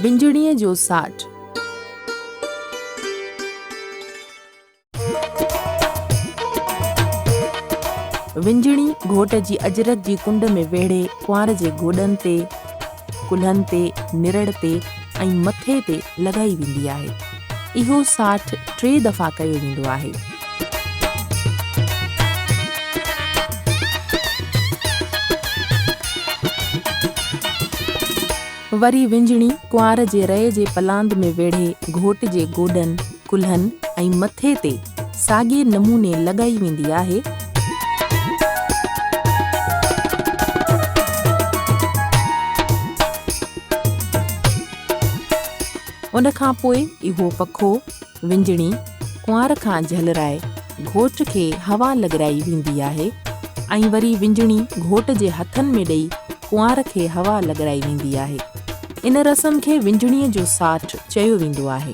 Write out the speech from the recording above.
विंजड़ीअ जो साठ। विंजड़ी घोट जी अजरक जी कुंड में वेढ़े कुंवार जे गोॾनि ते, कुल्हनि ते, निरड़ ते ऐं मथे ते लॻाई वेंदी आहे। इहो साठ 3 दफ़ा कयो वेंदो आहे। वरी विंजणी कुंवार जे रए जे पलांद में वेढ़े घोट जे गोॾनि, कुल्हनि ऐं मथे ते साॻिए नमूने लॻाई वेंदी आहे। उन खां पोइ इहो पखो विंजणी कुंवार खां झलराए घोट खे हवा लॻराई वेंदी आहे ऐं वरी विंजणी घोट जे हथनि में ॾेई कुंवार खे हवा लॻराई वेंदी आहे। इन रस्म खे विंजणीअ जो साठ चयो वेंदो आहे।